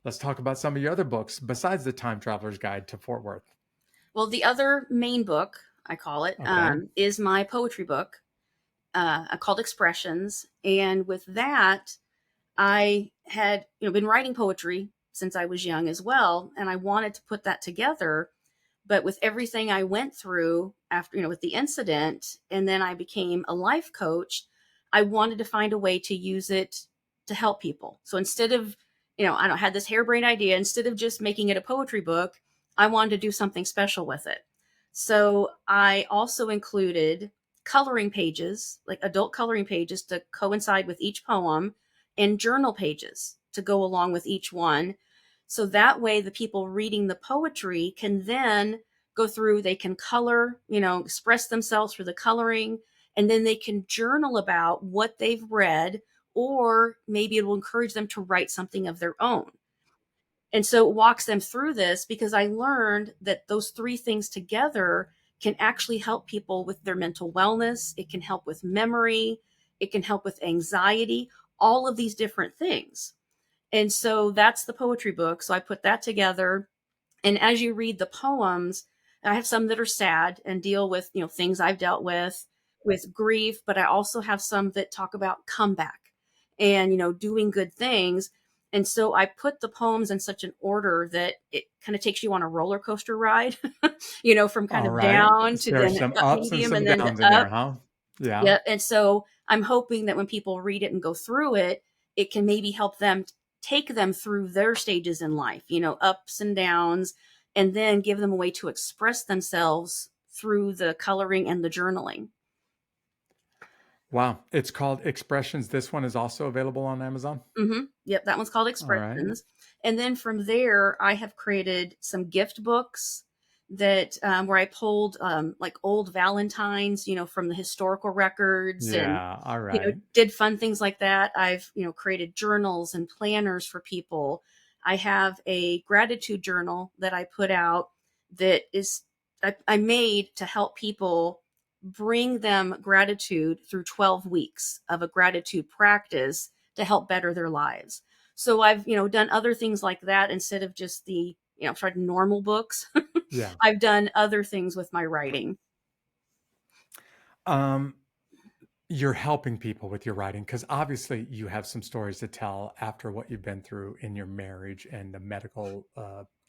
Let's talk about some of your other books besides the Time Traveler's Guide to Fort Worth. Well, the other main book, I call it, Okay. is my poetry book called Expressions. And with that, I had been writing poetry since I was young as well, and I wanted to put that together. But with everything I went through after, with the incident, and then I became a life coach, I wanted to find a way to use it to help people. So instead of, I had this harebrained idea. Instead of just making it a poetry book, I wanted to do something special with it. So I also included coloring pages, like adult coloring pages to coincide with each poem, and journal pages to go along with each one. So that way, the people reading the poetry can then go through, they can color, express themselves through the coloring, and then they can journal about what they've read, or maybe it will encourage them to write something of their own. And so it walks them through this, because I learned that those three things together can actually help people with their mental wellness. It can help with memory. It can help with anxiety, all of these different things. And so that's the poetry book. So I put that together. And as you read the poems, I have some that are sad and deal with, things I've dealt with grief, but I also have some that talk about comeback and, doing good things. And so I put the poems in such an order that it kind of takes you on a roller coaster ride, from kind All of right. down to There's then some up ups and medium some and then to downs in there, up. huh? Yeah. Yeah. And so I'm hoping that when people read it and go through it, it can maybe help them take them through their stages in life, ups and downs, and then give them a way to express themselves through the coloring and the journaling. Wow. It's called Expressions. This one is also available on Amazon. Yep, that one's called All right. Expressions. And then from there, I have created some gift books that where I pulled like old Valentines, from the historical records, and Yeah. All right. did fun things like that. I've created journals and planners for people. I have a gratitude journal that I put out that is I made to help people bring them gratitude through 12 weeks of a gratitude practice to help better their lives. So I've, done other things like that instead of just the, tried normal books. Yeah. I've done other things with my writing. Um, you're helping people with your writing because obviously you have some stories to tell after what you've been through in your marriage and the medical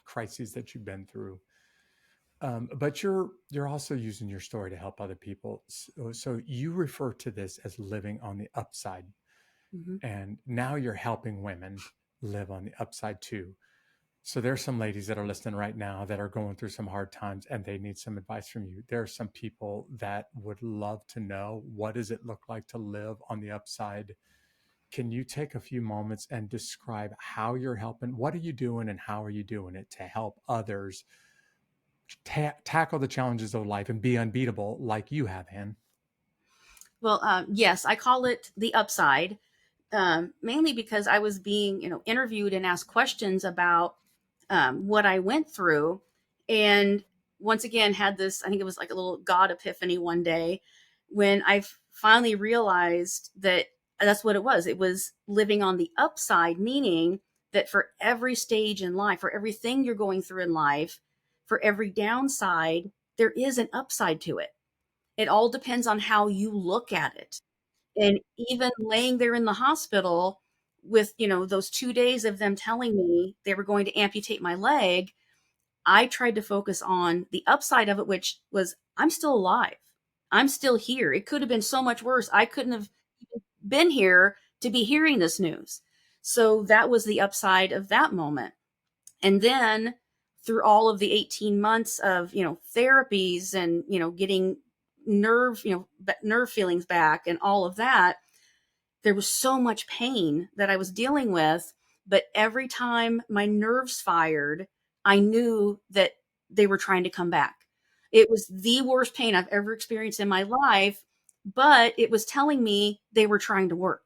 crises that you've been through. But you're also using your story to help other people. So you refer to this as living on the upside, Mm-hmm. and now you're helping women live on the upside too. So there's some ladies that are listening right now that are going through some hard times and they need some advice from you. There are some people that would love to know, what does it look like to live on the upside? Can you take a few moments and describe how you're helping? What are you doing and how are you doing it to help others tackle the challenges of life and be unbeatable like you have, Han? Well, yes, I call it the upside, mainly because I was being, interviewed and asked questions about what I went through. And once again, had this, I think it was like a little God epiphany one day when I finally realized that that's what it was. It was living on the upside, meaning that for every stage in life, for everything you're going through in life, for every downside, there is an upside to it. It all depends on how you look at it. And even laying there in the hospital with, those 2 days of them telling me they were going to amputate my leg, I tried to focus on the upside of it, which was I'm still alive. I'm still here. It could have been so much worse. I couldn't have been here to be hearing this news. So that was the upside of that moment. And then through all of the 18 months of, therapies and, getting nerve feelings back and all of that, there was so much pain that I was dealing with. But every time my nerves fired, I knew that they were trying to come back. It was the worst pain I've ever experienced in my life, but it was telling me they were trying to work.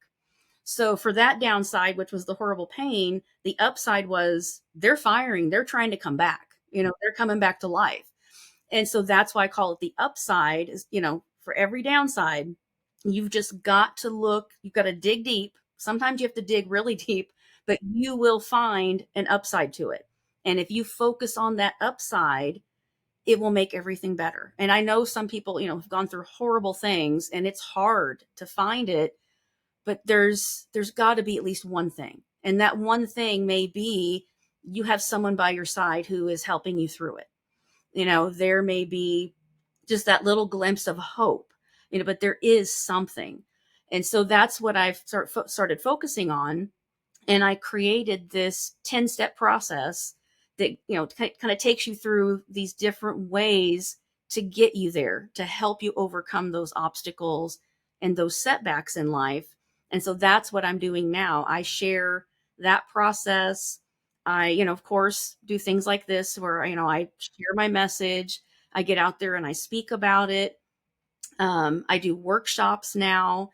So for that downside, which was the horrible pain, the upside was they're firing, they're trying to come back. They're coming back to life. And so that's why I call it the upside is, for every downside, you've just got to look, you've got to dig deep. Sometimes you have to dig really deep, but you will find an upside to it. And if you focus on that upside, it will make everything better. And I know some people, have gone through horrible things and it's hard to find it, but there's got to be at least one thing. And that one thing may be you have someone by your side who is helping you through it. There may be just that little glimpse of hope, but there is something. And so that's what I've started focusing on. And I created this 10-step process that, kind of takes you through these different ways to get you there, to help you overcome those obstacles and those setbacks in life. And so that's what I'm doing now. I share that process. I, of course, do things like this where, I share my message. I get out there and I speak about it. I do workshops now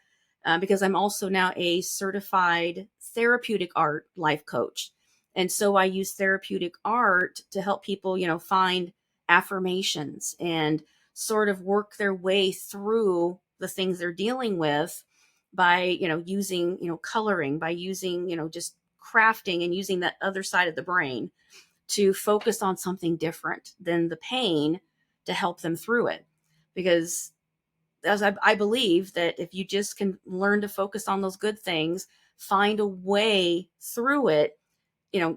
because I'm also now a certified therapeutic art life coach. And so I use therapeutic art to help people, find affirmations and sort of work their way through the things they're dealing with by, using, coloring, by using, just crafting and using that other side of the brain to focus on something different than the pain to help them through it. Because as I believe that if you just can learn to focus on those good things, find a way through it,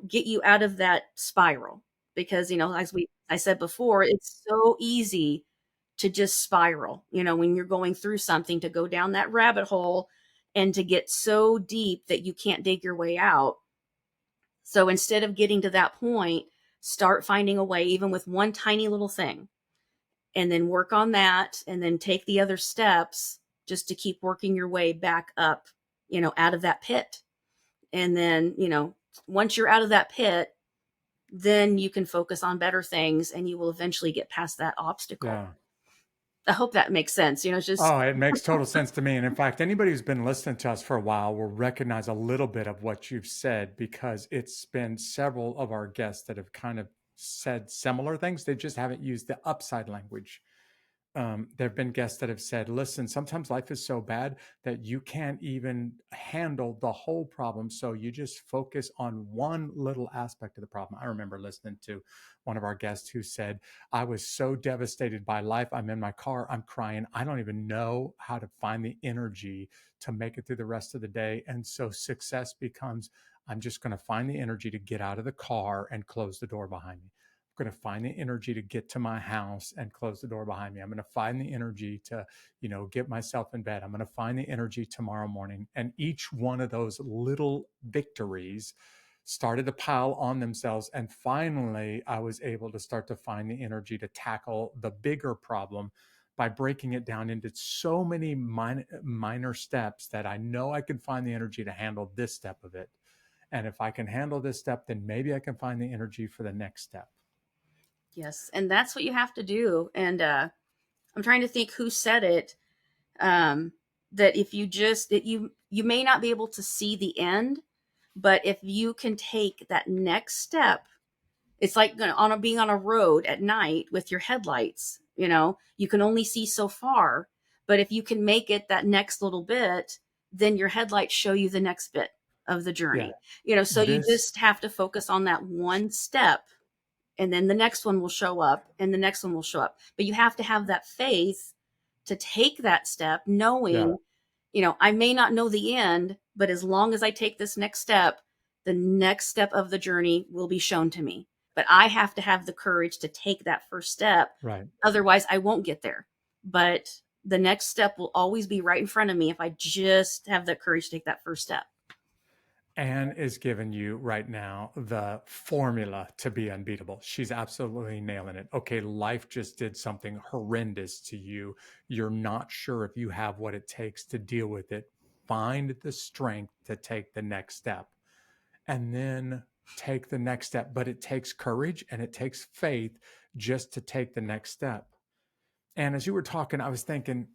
get you out of that spiral. Because, I said before, it's so easy to just spiral, when you're going through something, to go down that rabbit hole and to get so deep that you can't dig your way out. So instead of getting to that point, start finding a way, even with one tiny little thing, and then work on that and then take the other steps just to keep working your way back up, out of that pit. And then, once you're out of that pit, then you can focus on better things and you will eventually get past that obstacle. Yeah. I hope that makes sense. It's just, Oh, it makes total sense to me. And in fact, anybody who's been listening to us for a while will recognize a little bit of what you've said, because it's been several of our guests that have kind of said similar things. They just haven't used the upside language. There have been guests that have said, listen, sometimes life is so bad that you can't even handle the whole problem. So you just focus on one little aspect of the problem. I remember listening to one of our guests who said, I was so devastated by life. I'm in my car, I'm crying. I don't even know how to find the energy to make it through the rest of the day. And so success becomes, I'm just going to find the energy to get out of the car and close the door behind me. I'm going to find the energy to get to my house and close the door behind me. I'm going to find the energy to, get myself in bed. I'm going to find the energy tomorrow morning. And each one of those little victories started to pile on themselves. And finally, I was able to start to find the energy to tackle the bigger problem by breaking it down into so many minor steps that I know I can find the energy to handle this step of it. And if I can handle this step, then maybe I can find the energy for the next step. yes. And that's what you have to do. And I'm trying to think who said it. That if you you may not be able to see the end, but if you can take that next step, it's like being on a road at night with your headlights. You can only see so far, but if you can make it that next little bit, then your headlights show you the next bit of the journey. So you just have to focus on that one step, and then the next one will show up and the next one will show up. But you have to have that faith to take that step, knowing, I may not know the end, but as long as I take this next step, the next step of the journey will be shown to me. But I have to have the courage to take that first step. Right. Otherwise, I won't get there. But the next step will always be right in front of me if I just have the courage to take that first step. Anne is giving you right now the formula to be unbeatable. She's absolutely nailing it. Okay, life just did something horrendous to you. You're not sure if you have what it takes to deal with it. Find the strength to take the next step, and then take the next step. But it takes courage and it takes faith just to take the next step. And as you were talking, I was thinking,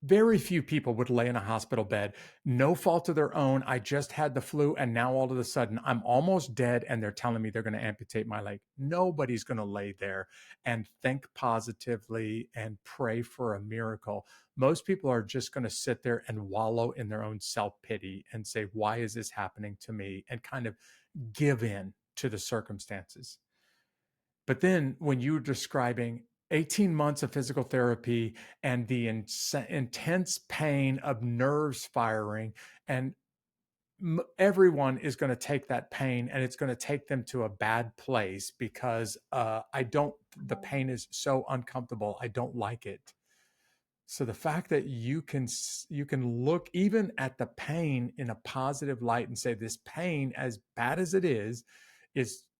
very few people would lay in a hospital bed, no fault of their own. I just had the flu, and now all of a sudden I'm almost dead, and they're telling me they're going to amputate my leg. Nobody's going to lay there and think positively and pray for a miracle. Most people are just going to sit there and wallow in their own self-pity and say, why is this happening to me? And kind of give in to the circumstances. But then when you were describing 18 months of physical therapy and the intense pain of nerves firing, and everyone is going to take that pain and it's going to take them to a bad place, because the pain is so uncomfortable. I don't like it. So the fact that you can look even at the pain in a positive light and say, this pain, as bad as it is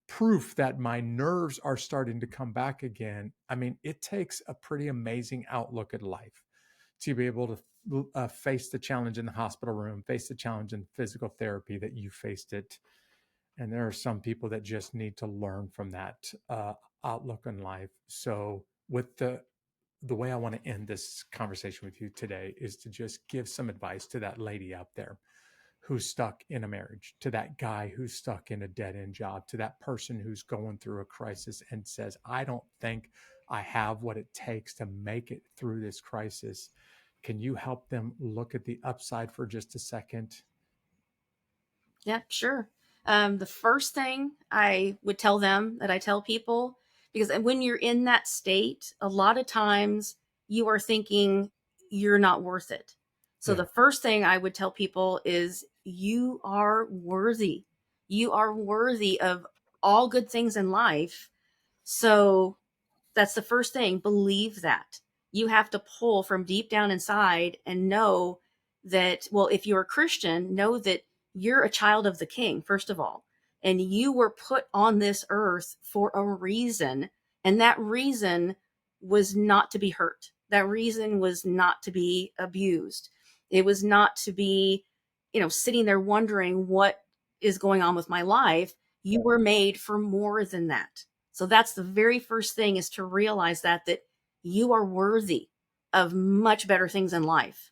proof that my nerves are starting to come back again. I mean, it takes a pretty amazing outlook at life to be able to face the challenge in the hospital room, face the challenge in physical therapy that you faced it. And there are some people that just need to learn from that outlook on life. So with the way I want to end this conversation with you today is to just give some advice to that lady out there who's stuck in a marriage, to that guy who's stuck in a dead-end job, to that person who's going through a crisis and says, I don't think I have what it takes to make it through this crisis. Can you help them look at the upside for just a second? Yeah, sure. The first thing I would tell them, that I tell people, because when you're in that state, a lot of times you are thinking you're not worth it. So the first thing I would tell people is, you are worthy. You are worthy of all good things in life. So that's the first thing. Believe that. You have to pull from deep down inside and know that, well, if you're a Christian, know that you're a child of the King, first of all. And you were put on this earth for a reason. And that reason was not to be hurt. That reason was not to be abused. It was not to be, sitting there wondering what is going on with my life. You were made for more than that. So that's the very first thing, is to realize that you are worthy of much better things in life.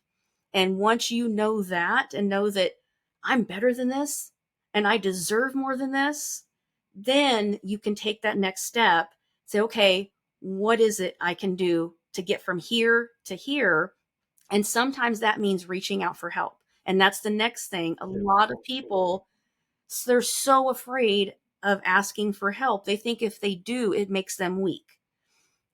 And once you know that, and know that I'm better than this and I deserve more than this, then you can take that next step, say, okay, what is it I can do to get from here to here? And sometimes that means reaching out for help. And that's the next thing. A lot of people, they're so afraid of asking for help. They think if they do, it makes them weak.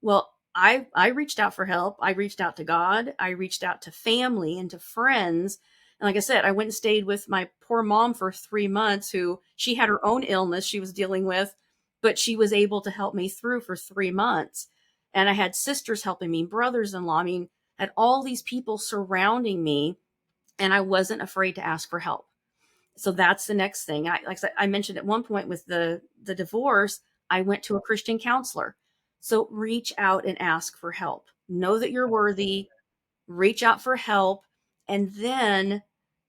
Well, I reached out for help. I reached out to God. I reached out to family and to friends. And like I said, I went and stayed with my poor mom for 3 months, who she had her own illness she was dealing with, but she was able to help me through for 3 months. And I had sisters helping me, brothers-in-law. I mean, I had all these people surrounding me, and I wasn't afraid to ask for help. So that's the next thing. Like I said, I mentioned at one point with the divorce, I went to a Christian counselor. So reach out and ask for help. Know that you're worthy, reach out for help, and then,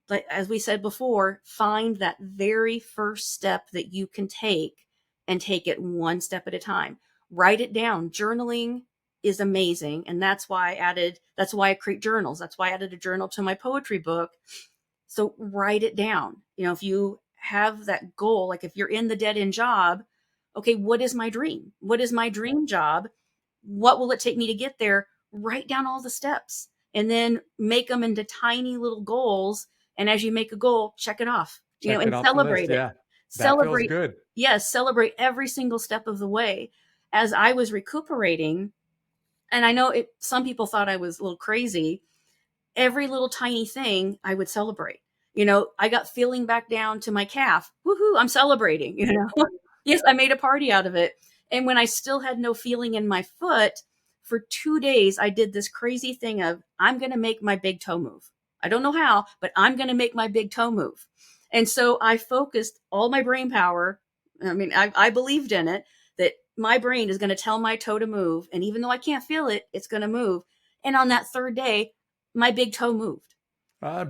like as we said before, find that very first step that you can take, and take it one step at a time. Write it down. Journaling is amazing, and that's why I create journals. That's why I added a journal to my poetry book. So write it down. If you have that goal, like if you're in the dead end job, okay, what is my dream? What is my dream job? What will it take me to get there? Write down all the steps, and then make them into tiny little goals. And as you make a goal, check it off, Check it and off the list. celebrate it. Yeah. That feels Celebrate. good. Yes. Celebrate every single step of the way. As I was recuperating, and I know some people thought I was a little crazy, every little tiny thing I would celebrate. I got feeling back down to my calf. Woohoo, I'm celebrating, Yes, I made a party out of it. And when I still had no feeling in my foot, for 2 days, I did this crazy thing of, I'm going to make my big toe move. I don't know how, but I'm going to make my big toe move. And so I focused all my brain power. I mean, I believed in it, that my brain is going to tell my toe to move. And even though I can't feel it, it's going to move. And on that third day, my big toe moved.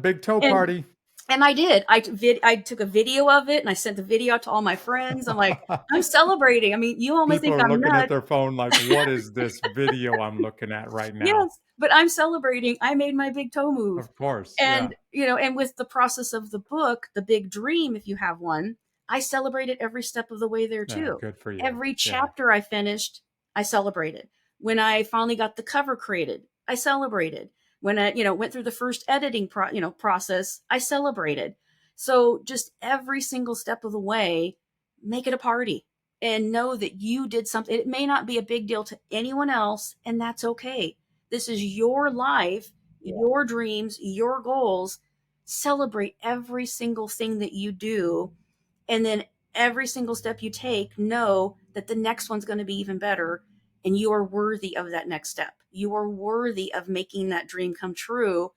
Big toe And party. and I did. I took a video of it, and I sent the video out to all my friends. I'm like, I'm celebrating. I mean, you almost People think are I'm looking at nuts. their phone like, what is this video I'm looking at right now? Yes, but I'm celebrating. I made my big toe move. Of course. And, Yeah. and with the process of the book, The Big Dream, if you have one, I celebrated every step of the way there Yeah, too. good for you. Every Yeah. chapter I finished, I celebrated. When I finally got the cover created, I celebrated. When I, went through the first editing process, I celebrated. So just every single step of the way, make it a party, and know that you did something. It may not be a big deal to anyone else, and that's okay. This is your life, your dreams, your goals. Celebrate every single thing that you do. And then every single step you take, know that the next one's going to be even better. And you are worthy of that next step. You are worthy of making that dream come true.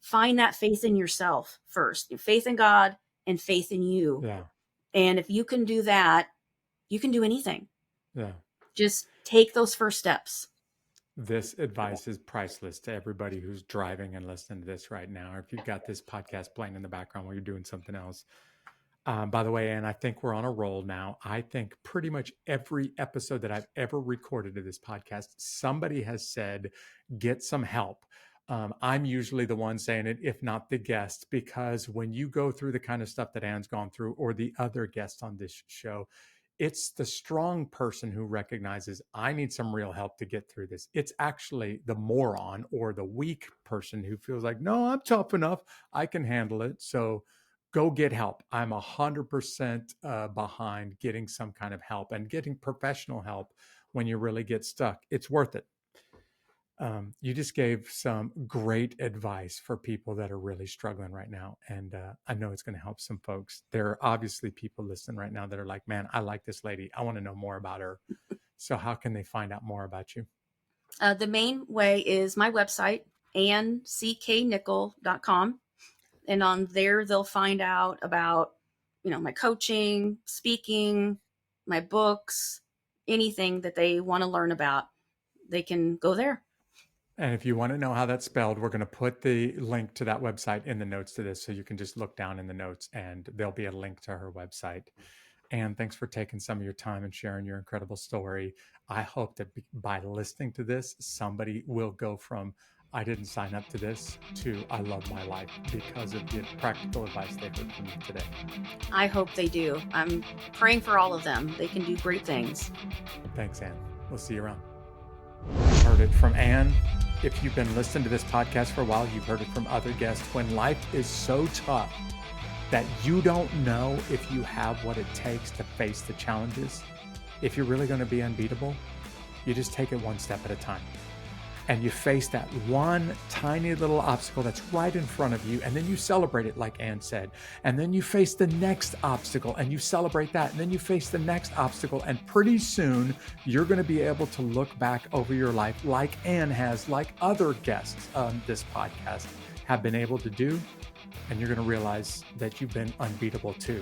Find that faith in yourself first, faith in God and faith in you. Yeah. And if you can do that, you can do anything. Yeah. Just take those first steps. This advice is priceless to everybody who's driving and listening to this right now, or if you've got this podcast playing in the background while you're doing something else. By the way, Ann, I think we're on a roll now. I think pretty much every episode that I've ever recorded of this podcast, somebody has said, get some help. I'm usually the one saying it, if not the guest, because when you go through the kind of stuff that Ann's gone through, or the other guests on this show, it's the strong person who recognizes, I need some real help to get through this. It's actually the moron or the weak person who feels like, no, I'm tough enough, I can handle it. So go get help. I'm 100% behind getting some kind of help, and getting professional help when you really get stuck. It's worth it. You just gave some great advice for people that are really struggling right now. And I know it's going to help some folks. There are obviously people listening right now that are like, man, I like this lady. I want to know more about her. So how can they find out more about you? The main way is my website, AnnCKNickell.com. And on there, they'll find out about, my coaching, speaking, my books, anything that they want to learn about. They can go there. And if you want to know how that's spelled, we're going to put the link to that website in the notes to this. So you can just look down in the notes and there'll be a link to her website. And thanks for taking some of your time and sharing your incredible story. I hope that by listening to this, somebody will go from I didn't sign up to this to I love my life because of the practical advice they heard from you today. I hope they do. I'm praying for all of them. They can do great things. Thanks, Ann. We'll see you around. Heard it from Ann. If you've been listening to this podcast for a while, you've heard it from other guests. When life is so tough that you don't know if you have what it takes to face the challenges, if you're really going to be unbeatable, you just take it one step at a time. And you face that one tiny little obstacle that's right in front of you, and then you celebrate it like Ann said. And then you face the next obstacle and you celebrate that. And then you face the next obstacle. And pretty soon you're going to be able to look back over your life like Ann has, like other guests on this podcast have been able to do. And you're going to realize that you've been unbeatable too.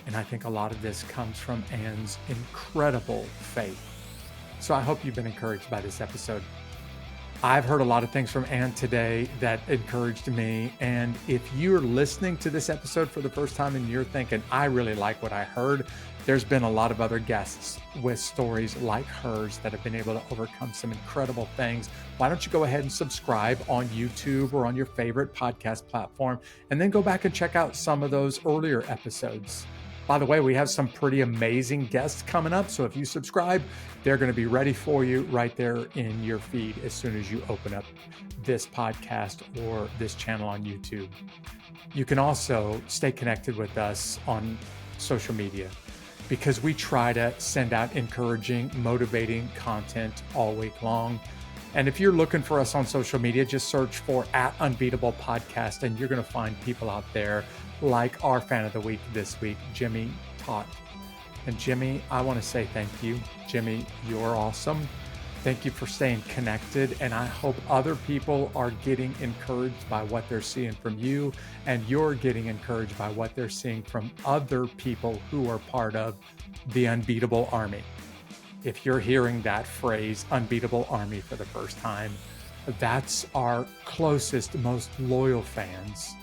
And I think a lot of this comes from Ann's incredible faith. So I hope you've been encouraged by this episode. I've heard a lot of things from Ann today that encouraged me. And if you're listening to this episode for the first time and you're thinking, I really like what I heard, there's been a lot of other guests with stories like hers that have been able to overcome some incredible things. Why don't you go ahead and subscribe on YouTube or on your favorite podcast platform, and then go back and check out some of those earlier episodes. By the way, we have some pretty amazing guests coming up. So if you subscribe, they're going to be ready for you right there in your feed as soon as you open up this podcast or this channel on YouTube. You can also stay connected with us on social media because we try to send out encouraging, motivating content all week long. And if you're looking for us on social media, just search for @Unbeatable Podcast, and you're going to find people out there like our fan of the week this week, Jimmy Tott. And Jimmy, I want to say thank you. Jimmy, you're awesome. Thank you for staying connected. And I hope other people are getting encouraged by what they're seeing from you, and you're getting encouraged by what they're seeing from other people who are part of the Unbeatable Army. If you're hearing that phrase, Unbeatable Army, for the first time, that's our closest, most loyal fans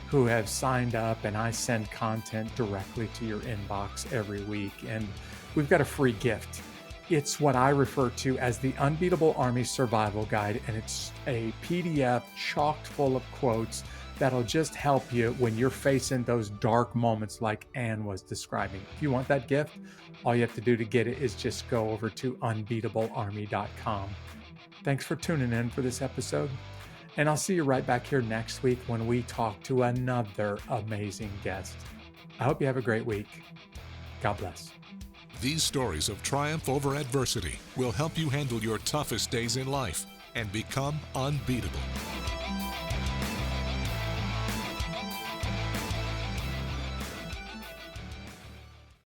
who have signed up, and I send content directly to your inbox every week. And we've got a free gift. It's what I refer to as the Unbeatable Army Survival Guide, and it's a PDF chocked full of quotes that'll just help you when you're facing those dark moments like Ann was describing. If you want that gift, all you have to do to get it is just go over to unbeatablearmy.com. Thanks for tuning in for this episode, and I'll see you right back here next week when we talk to another amazing guest. I hope you have a great week. God bless. These stories of triumph over adversity will help you handle your toughest days in life and become unbeatable.